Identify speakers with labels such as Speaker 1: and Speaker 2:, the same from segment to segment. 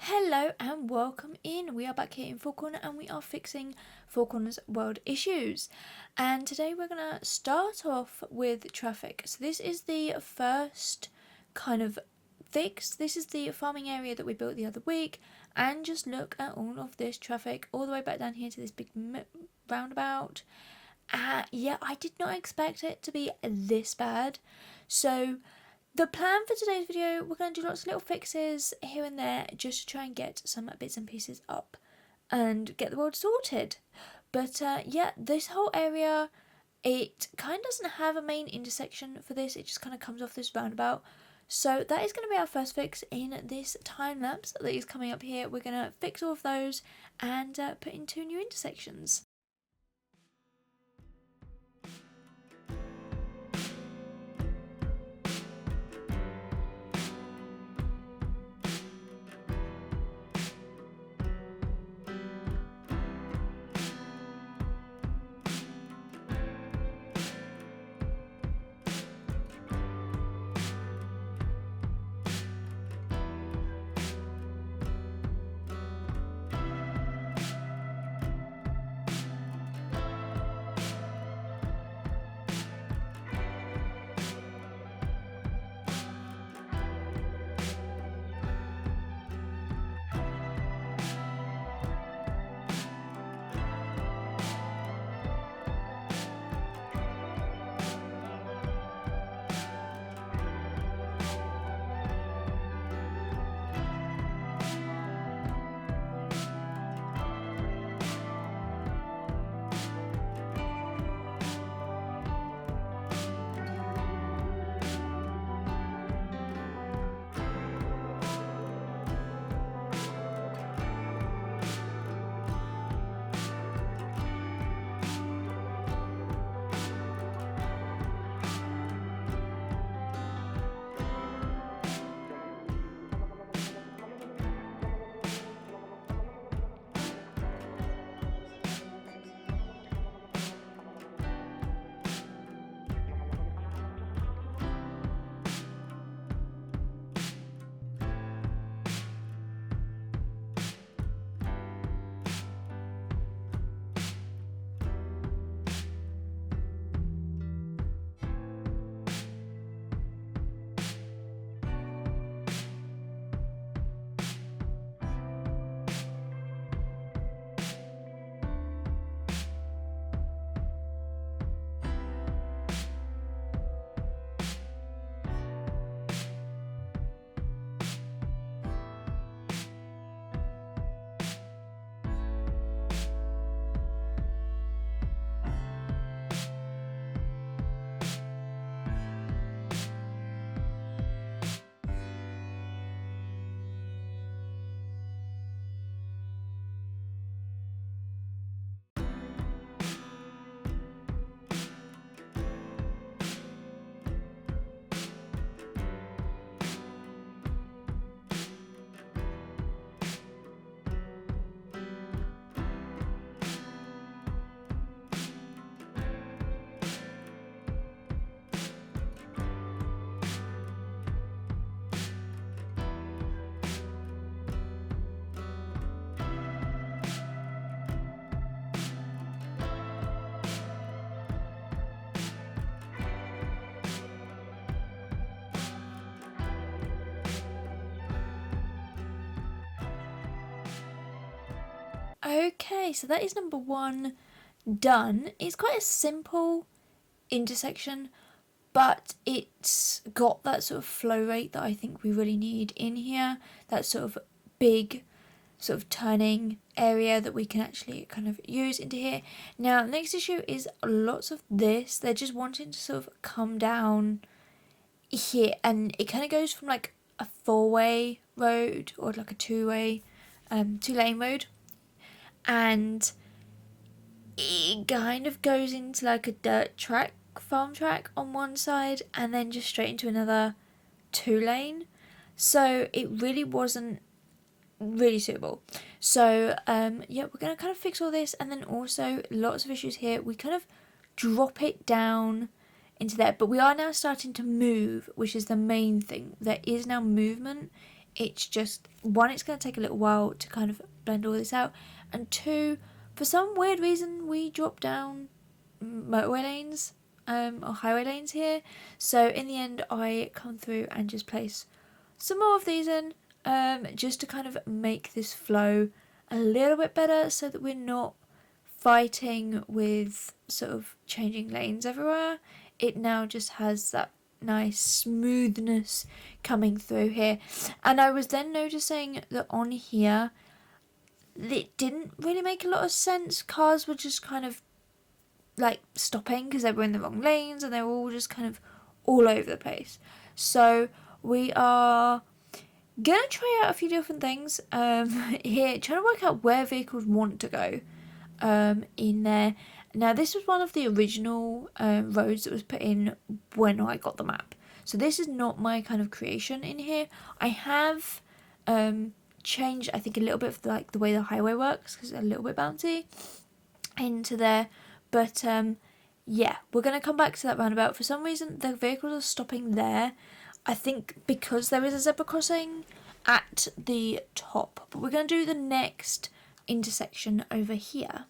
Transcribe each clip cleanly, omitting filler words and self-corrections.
Speaker 1: Hello and welcome in. We are back here in Falconer and we are fixing Falconer's world issues. And today we're going to start off with traffic. So this is the first kind of fix. This is the farming area that we built the other week. And just look at all of this traffic all the way back down here to this big roundabout. Yeah, I did not expect it to be this bad. So the plan for today's video, we're going to do lots of little fixes here and there just to try and get some bits and pieces up and get the world sorted. But yeah, this whole area, it kind of doesn't have a main intersection for this. It just kind of comes off this roundabout. So that is going to be our first fix in this time lapse that is coming up here. We're going to fix all of those and put in 2 new intersections. Okay, so that is number 1 done. It's quite a simple intersection, but it's got that sort of flow rate that I think we really need in here. That sort of big sort of turning area that we can actually kind of use into here. Now, the next issue is lots of this. They're just wanting to sort of come down here, and it kind of goes from like a 4-way road or like a 2-way, 2-lane road. And it kind of goes into like a dirt track, farm track on one side, and then just straight into another 2-lane. So it really wasn't really suitable. So yeah, we're going to kind of fix all this, and then also lots of issues here. We kind of drop it down into there, but we are now starting to move, which is the main thing. There is now movement it's just, one, it's going to take a little while to kind of blend all this out, and two, for some weird reason we dropped down motorway lanes or highway lanes here, so in the end I come through and just place some more of these in just to kind of make this flow a little bit better, so that we're not fighting with sort of changing lanes everywhere. It now just has that nice smoothness coming through here. And I was then noticing that on here it didn't really make a lot of sense. Cars were just kind of like stopping because they were in the wrong lanes, and they were all just kind of all over the place. So we are gonna try out a few different things here, trying to work out where vehicles want to go in there. Now this was one of the original roads that was put in when I got the map, so this is not my kind of creation in here. I have changed, I think, a little bit of like the way the highway works, because it's a little bit bouncy into there, but yeah, we're going to come back to that roundabout. For some reason the vehicles are stopping there, I think because there is a zebra crossing at the top, but we're going to do the next intersection over here.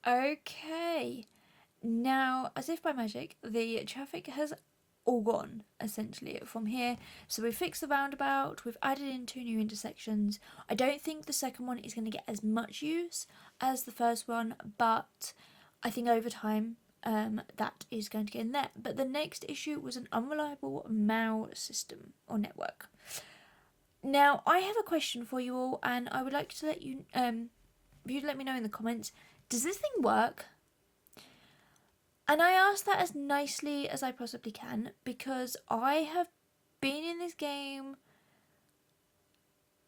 Speaker 1: Okay. Now, as if by magic, the traffic has all gone, essentially, from here. So we've fixed the roundabout, we've added in 2 new intersections. I don't think the second one is going to get as much use as the first one, but I think over time that is going to get in there. But the next issue was an unreliable mail system or network. Now, I have a question for you all, and I would like to let you, you'd let me know in the comments, does this thing work? And I ask that as nicely as I possibly can, because I have been in this game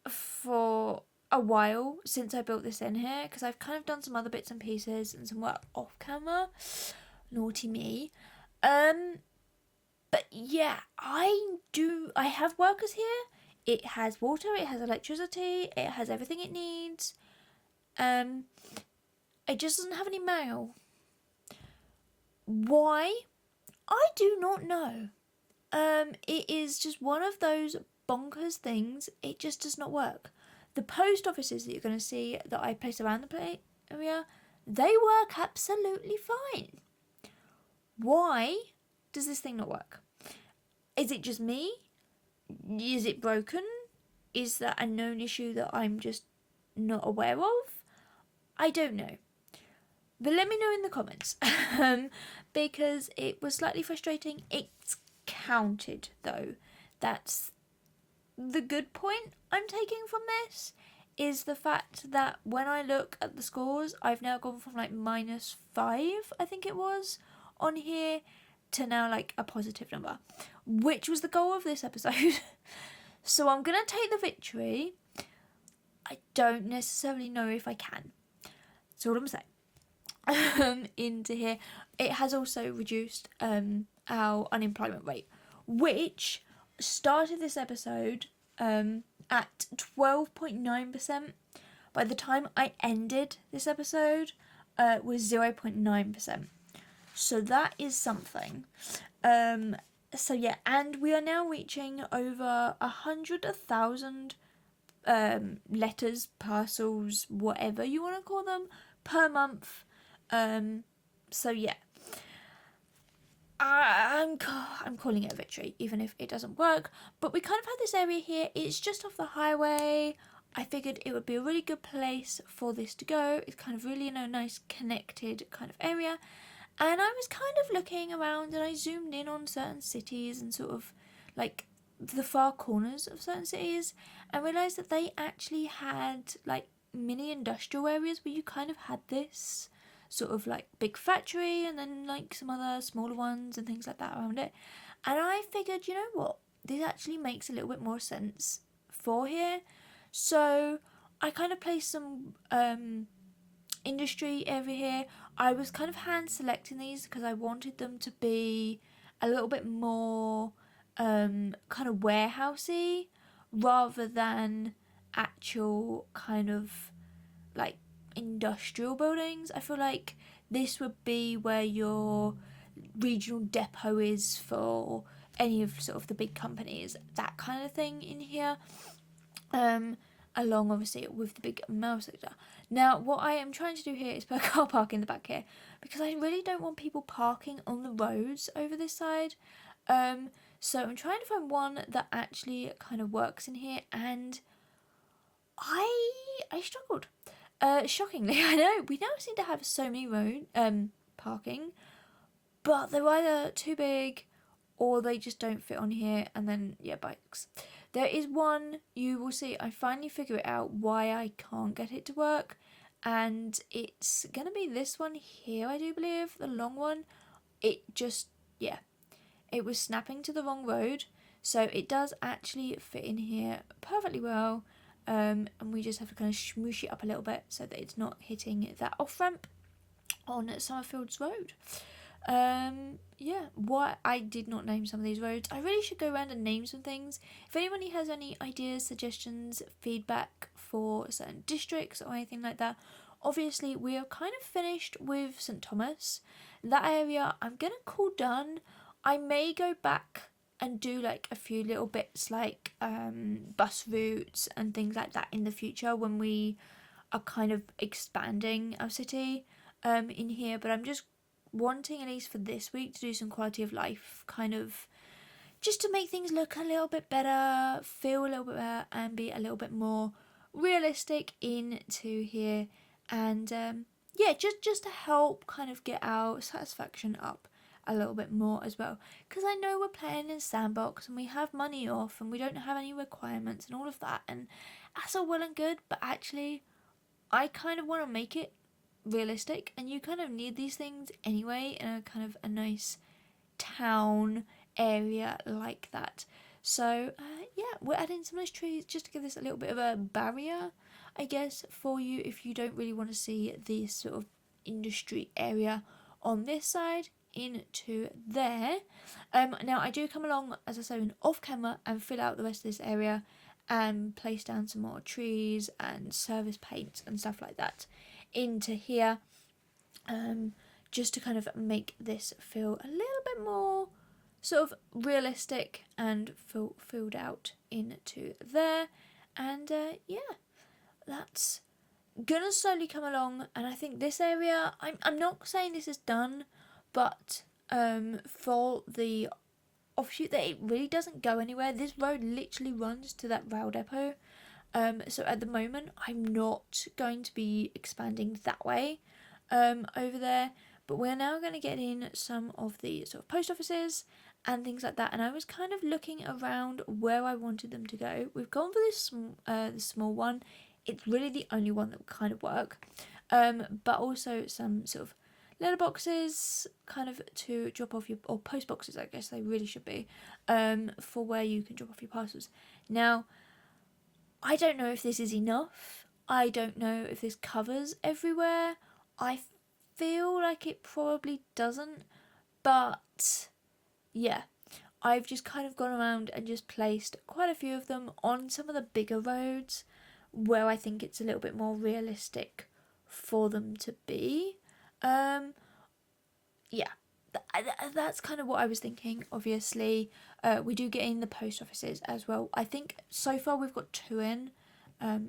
Speaker 1: for a while since I built this in here, because I've kind of done some other bits and pieces and some work off camera. Naughty me. But yeah, I have workers here. It has water, it has electricity, it has everything it needs. It just doesn't have any mail. Why? I do not know. It is just one of those bonkers things. It just does not work. The post offices that you're going to see that I place around the area, they work absolutely fine. Why does this thing not work? Is it just me? Is it broken? Is that a known issue that I'm just not aware of? I don't know. But let me know in the comments, because it was slightly frustrating. It's counted, though. That's the good point I'm taking from this, is the fact that when I look at the scores, I've now gone from like -5, I think it was, on here, to now like a positive number, which was the goal of this episode. So I'm going to take the victory. I don't necessarily know if I can. That's all I'm saying. Into here, it has also reduced our unemployment rate, which started this episode at 12.9%. By the time I ended this episode, was 0.9%. So that is something. So yeah, and we are now reaching over 100,000 letters, parcels, whatever you want to call them, per month. So yeah, I'm calling it a victory, even if it doesn't work. But we kind of had this area here. It's just off the highway. I figured it would be a really good place for this to go. It's kind of really, nice connected kind of area. And I was kind of looking around, and I zoomed in on certain cities and sort of like the far corners of certain cities, and realised that they actually had like mini industrial areas where you kind of had this sort of like big factory and then like some other smaller ones and things like that around it. And I figured, you know what, this actually makes a little bit more sense for here. So I kind of placed some industry over here. I was kind of hand selecting these because I wanted them to be a little bit more kind of warehousey rather than actual kind of like industrial buildings. I feel like this would be where your regional depot is for any of sort of the big companies, that kind of thing in here, along obviously with the big mail sector. Now what I am trying to do here is put a car park in the back here, because I really don't want people parking on the roads over this side. So I'm trying to find one that actually kind of works in here, and I struggled. Shockingly, I know, we now seem to have so many road parking, but they're either too big or they just don't fit on here. And then, yeah, bikes. There is one, you will see, I finally figure it out why I can't get it to work, and it's going to be this one here, I do believe, the long one. It just, yeah, it was snapping to the wrong road, so it does actually fit in here perfectly well. And we just have to kind of smoosh it up a little bit so that it's not hitting that off-ramp on Summerfields Road. Yeah, what I did not name some of these roads. I really should go around and name some things. If anybody has any ideas, suggestions, feedback for certain districts or anything like that, obviously we are kind of finished with St Thomas. That area I'm going to call done. I may go back and do like a few little bits like bus routes and things like that in the future when we are kind of expanding our city. in here, but I'm just wanting, at least for this week, to do some quality of life kind of, just to make things look a little bit better, feel a little bit better, and be a little bit more realistic into here. And yeah, just to help kind of get our satisfaction up a little bit more as well, because I know we're playing in sandbox and we have money off and we don't have any requirements and all of that, and that's all well and good, but actually I kind of want to make it realistic, and you kind of need these things anyway in a kind of a nice town area like that. So yeah, we're adding some nice trees just to give this a little bit of a barrier, I guess, for you if you don't really want to see this sort of industry area on this side into there. Now I do come along, as I say, off camera and fill out the rest of this area and place down some more trees and service paints and stuff like that into here, just to kind of make this feel a little bit more sort of realistic and filled out into there. And yeah, that's gonna slowly come along. And I think this area, I'm not saying this is done, but for the offshoot that it really doesn't go anywhere, this road literally runs to that rail depot. So at the moment I'm not going to be expanding that way over there, but we're now going to get in some of the sort of post offices and things like that, and I was kind of looking around where I wanted them to go. We've gone for this small one. It's really the only one that would kind of work, but also some sort of letter boxes kind of to drop off your, or post boxes I guess they really should be, for where you can drop off your parcels. Now I don't know if this is enough. I don't know if this covers everywhere. I feel like it probably doesn't, but yeah, I've just kind of gone around and just placed quite a few of them on some of the bigger roads where I think it's a little bit more realistic for them to be. Yeah, that's kind of what I was thinking. Obviously, we do get in the post offices as well. I think so far we've got 2 in.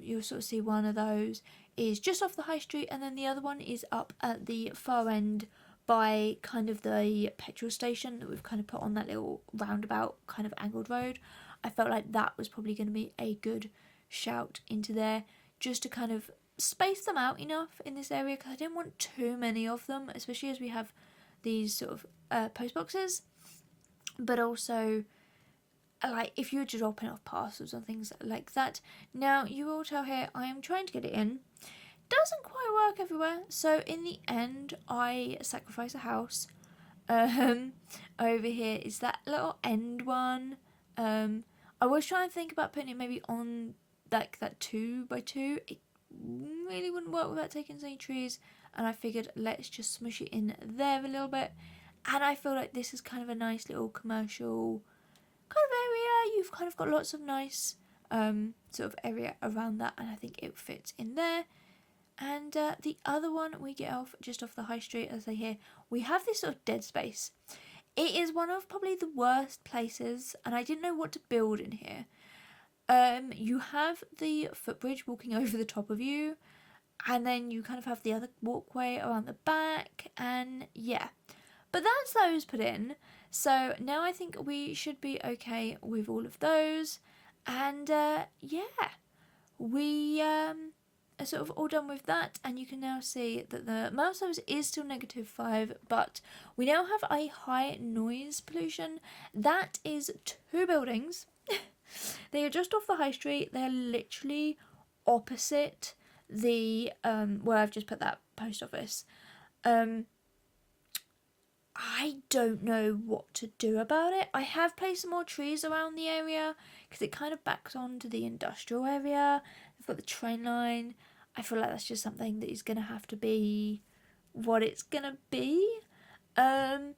Speaker 1: You'll sort of see one of those is just off the high street, and then the other one is up at the far end by kind of the petrol station that we've kind of put on that little roundabout kind of angled road. I felt like that was probably going to be a good shout into there, just to kind of space them out enough in this area, because I didn't want too many of them, especially as we have these sort of post boxes. But also, like, if you're just dropping off parcels and things like that. Now, you will tell here I am trying to get it in. Doesn't quite work everywhere, so in the end I sacrifice a house. Over here is that little end one. I was trying to think about putting it maybe on like that 2x2. It really wouldn't work without taking any trees, and I figured let's just smush it in there a little bit. And I feel like this is kind of a nice little commercial kind of area. You've kind of got lots of nice sort of area around that, and I think it fits in there. And the other one we get off just off the high street, as I hear, we have this sort of dead space. It is one of probably the worst places, and I didn't know what to build in here. You have the footbridge walking over the top of you, and then you kind of have the other walkway around the back, and yeah. But that's those put in, so now I think we should be okay with all of those, and yeah, we are sort of all done with that, and you can now see that the mouse size is still -5, but we now have a high noise pollution. That is 2 buildings. They are just off the high street. They are literally opposite the where I've just put that post office. I don't know what to do about it. I have placed some more trees around the area because it kind of backs onto the industrial area. They've got the train line. I feel like that's just something that is going to have to be what it's going to be. I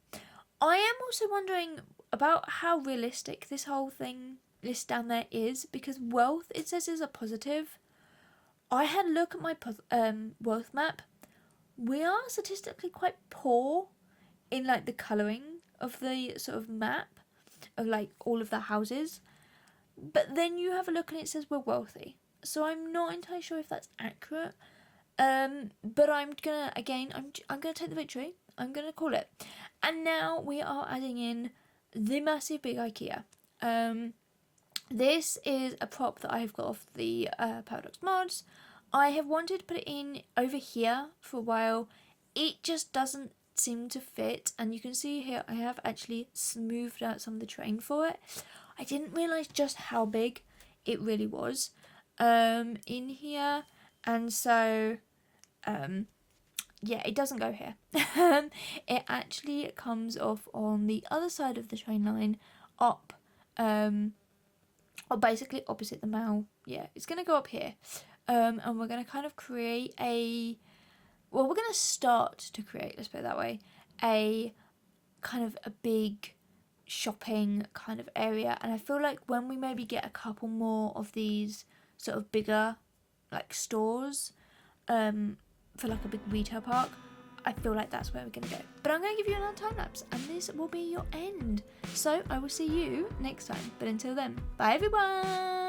Speaker 1: am also wondering about how realistic this whole thing list down there is, because wealth, it says, is a positive. I had a look at my wealth map. We are statistically quite poor in like the colouring of the sort of map of like all of the houses, but then you have a look and it says we're wealthy, so I'm not entirely sure if that's accurate. But I'm gonna take the victory. I'm gonna call it. And now we are adding in the massive big IKEA. This is a prop that I have got off the Paradox Mods. I have wanted to put it in over here for a while. It just doesn't seem to fit, and you can see here I have actually smoothed out some of the terrain for it. I didn't realise just how big it really was in here, and so yeah, it doesn't go here. It actually comes off on the other side of the train line up, or basically opposite the mall. Yeah, it's going to go up here. And we're going to kind of create we're going to start to create, let's put it that way, a kind of a big shopping kind of area. And I feel like when we maybe get a couple more of these sort of bigger like stores, for like a big retail park, I feel like that's where we're going to go. But I'm going to give you another time lapse, and this will be your end. So I will see you next time. But until then, bye everyone!